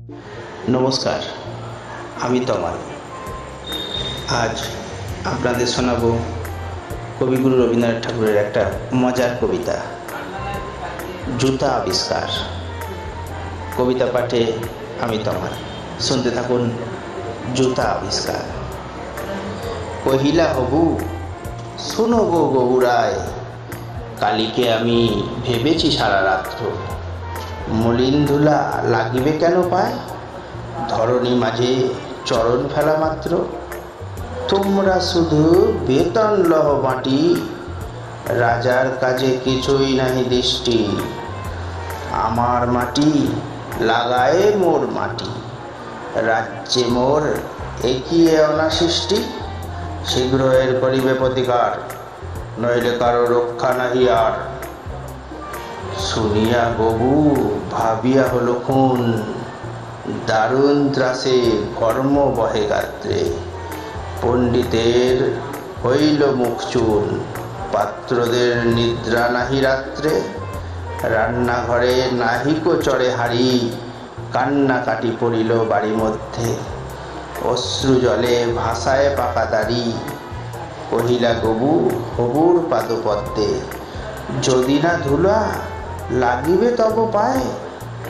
নমস্কার, আমি তমাল। আজ আপনাদের শোনাবো কবিগুরু রবীন্দ্রনাথ ঠাকুরের একটা মজার কবিতা, জুতা আবিষ্কার। কবিতা পাঠে আমি তমাল। শুনতে থাকুন। জুতা আবিষ্কার। কহিলা হবু, শোনো গো গৌরায়, কালিকে আমি ভেবেছি সারা রাত্র, মলিন ধুলা লাগিবে কেন পায়, ধরণী মাঝে চরণ ফেলা মাত্র। তোমরা শুধু বেতন লহ মাটি, রাজার কাজে কিছুই নাহি দৃষ্টি। আমার মাটি লাগায়ে মোর মাটি, রাজ্যে মোর একিয়ে অনাসৃষ্টি। শীঘ্র এর করিবে প্রতিকার, নইলে কারো রক্ষা নাহি আর। শুনিয়া গবু ভাবিয়া হলো খুন, দারুণ ত্রাসে কর্ম বহে গাত্রে। পণ্ডিতের হইল মুখ চুন, পাত্রদের নিদ্রা নাহি রাত্রে। রান্নাঘরে নাহিকো চড়ে হাড়ি, কান্নাকাটি পড়িল বাড়ি মধ্যে। অশ্রু জলে ভাসায় পাকা দাড়ি, কহিলা গবু হবুর পাদপদ্মে। যদি না ধুলা লাগিবে তব পায়ে,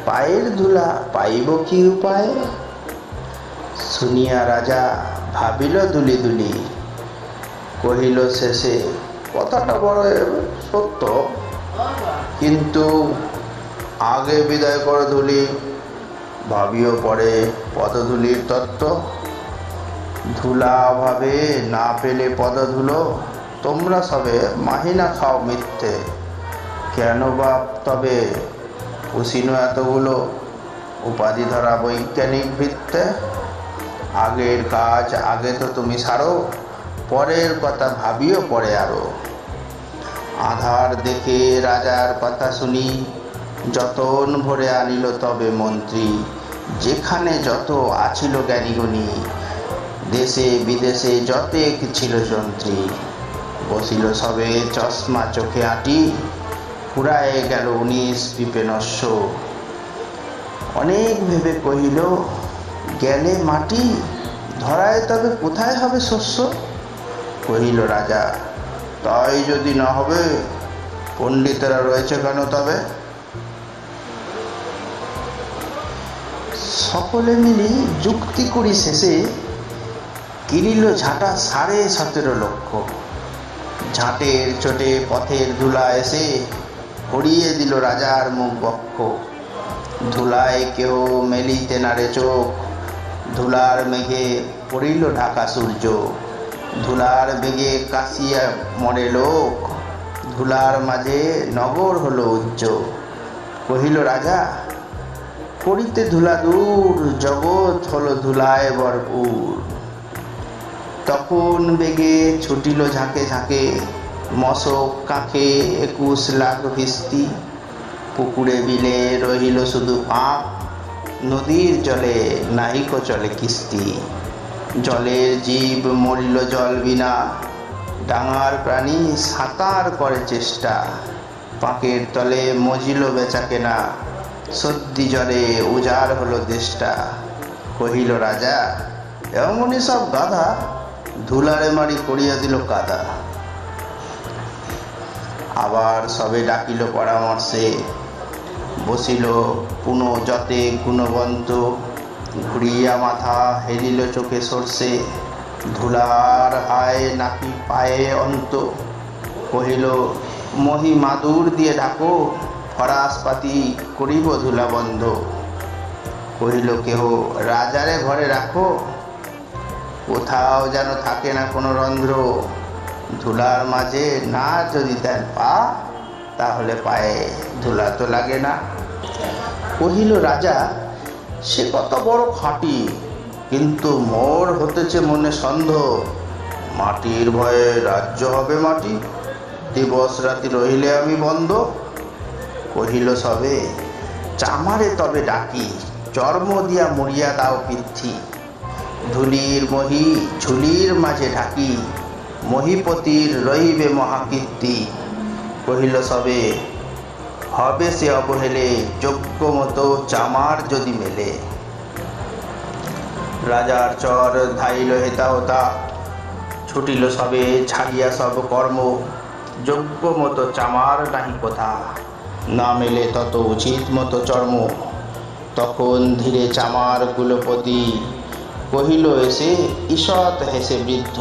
পায়ের ধুলা পাইব কি উপায়। শুনিয়া রাজা ভাবিল দুলি দুলি, কহিল শেষে কথাটা বড় সত্য, কিন্তু আগে বিদায় কর ধুলি, ভাবিও পরে পদধূলির তত্ত্ব। ধুলা অভাবে না পেলে পদধুলো, তোমরা সবে মাহিনা খাও মিথ্যে। কেন বা তবে পুষিনো এতগুলো, উপাধি ধরা বৈজ্ঞানিক ভিত্তে। আগের কাজ আগে তো তুমি সারো, পরের কথা ভাবিও পরে আরো। আধার দেখে রাজার কথা শুনি, যতন ভরে আনিল তবে মন্ত্রী। যেখানে যত আছিল জ্ঞানীগুণী, দেশে বিদেশে যতেক ছিল যন্ত্রী। বসিল সবে চশমা চোখে আঁটি, ফুরায়ে গেল 19 পিপেনস্য। অনেক ভেবে কহিল গেলে মাটি, ধরায় তবে কোথায় হবে শস্য। কহিল রাজা, তাই যদি না হবে, পণ্ডিতেরা রয়েছে কেন তবে। সকলে মিলি যুক্তি করি শেষে, কিনিল ঝাঁটা 17.5 লক্ষ। ঝাঁটের চোটে পথের ধুলা এসে, হরিয়ে দিল রাজার মুখ বক্ষ। ধুলায় কেহ মেলিতে নারে চোখ, ধুলার মেঘে পড়িল ঢাকা সূর্য। ধুলার বেগে কাশিয়া মরে লোক, ধুলার মাঝে নগর হলো উজ্জ্বল। কহিল রাজা, করিতে ধুলা দূর, জগৎ হলো ধুলায় ভরপুর। তখন বেগে ছুটিল ঝাঁকে ঝাঁকে, মশক কাঁখে 21 লাখ ভিস্তি। পুকুরে বিলে রহিল শুধু পাক, নদীর জলে নাহিকো চলে কিস্তি। জলের জীব মরিল জল বিনা, ডাঙার প্রাণী সাঁতার করে চেষ্টা। পাঁকের তলে মজিল বেচা কেনা, সর্দি জলে উজাড় হলো দেশটা। কহিল রাজা, এমনই সব গাধা, ধুলারে মারি করিয়া দিল কাদা। আবার সবে ডাকিল পরামর্শে, বসিল পুনঃ যতে গুণবন্ত। ঘুরিয়া মাথা হেলিল চোখে সরষে, ধুলার আয় নাকি পায়ে অন্ত। কহিল মহি মাদুর দিয়ে ঢাকো, ফরাসপাতি করিব ধুলা বন্ধ। কহিল কেহ রাজারে ঘরে রাখো, কোথাও যেন থাকে না কোনো রন্ধ্র। ধুলার মাঝে না যদি দেন পা, তাহলে পায়ে ধুলা তো লাগে না। কহিল রাজা, সে কত বড় খাঁটি, কিন্তু মোর হতেছে মনে সন্দেহ। মাটির ভয়ে রাজ্য হবে মাটি, দিবস রাতি রহিলে আমি বন্ধ। কহিল সবে, চামারে তবে ডাকি, চর্ম দিয়া মুড়িয়া দাও পিথি। ধুলির মহি ঝুলির মাঝে ঢাকি, মহিপতির রহিবে মহাকীর্তি। কহিল সবে, হবে সে অবহেলে, যোগ্য মতো চামার যদি মেলে। রাজার চর ধাইল হেতা হতা, ছুটিল সবে ছাড়িয়া সব কর্ম, যোগ্য মতো চামার নাহি কোথা, না মেলে তত উচিত মতো চর্ম। তখন ধীরে চামার কুলপতি, কহিল এসে ঈষৎ হেসে বৃদ্ধ,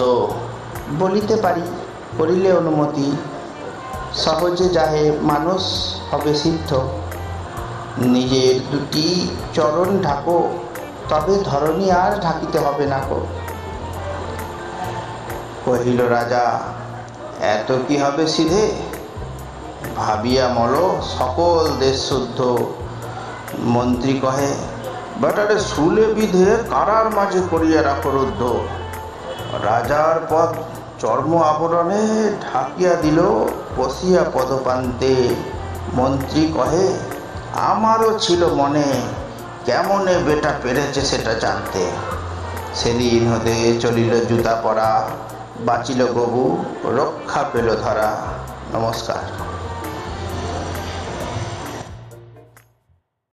বলিতে পারি করিলে অনুমতি, সহজে যাহে মানুষ হবে সিদ্ধ। নিজের দুটি চরণ ঢাকো, তবে ধরণী আর ঢাকিতে হবে না কো। কহিল রাজা, এত কি হবে সিধে, ভাবিয়া মল সকল দেশ শুদ্ধ। মন্ত্রী কহে, বেটারে শুলে বিধে কারার মাঝে করিয়া রাখো রুদ্ধ। রাজার পদ চর্ম আবরণে ঢাকিয়া দিল বসিয়া পদপান্তে। মন্ত্রী কহে, আমারও ছিল মনে, কেমনে বেটা পেরেছে সেটা জানতে। সেদিন হতে চলিল জুতা পরা, বাঁচিল গবু রক্ষা পেল ধরা। নমস্কার।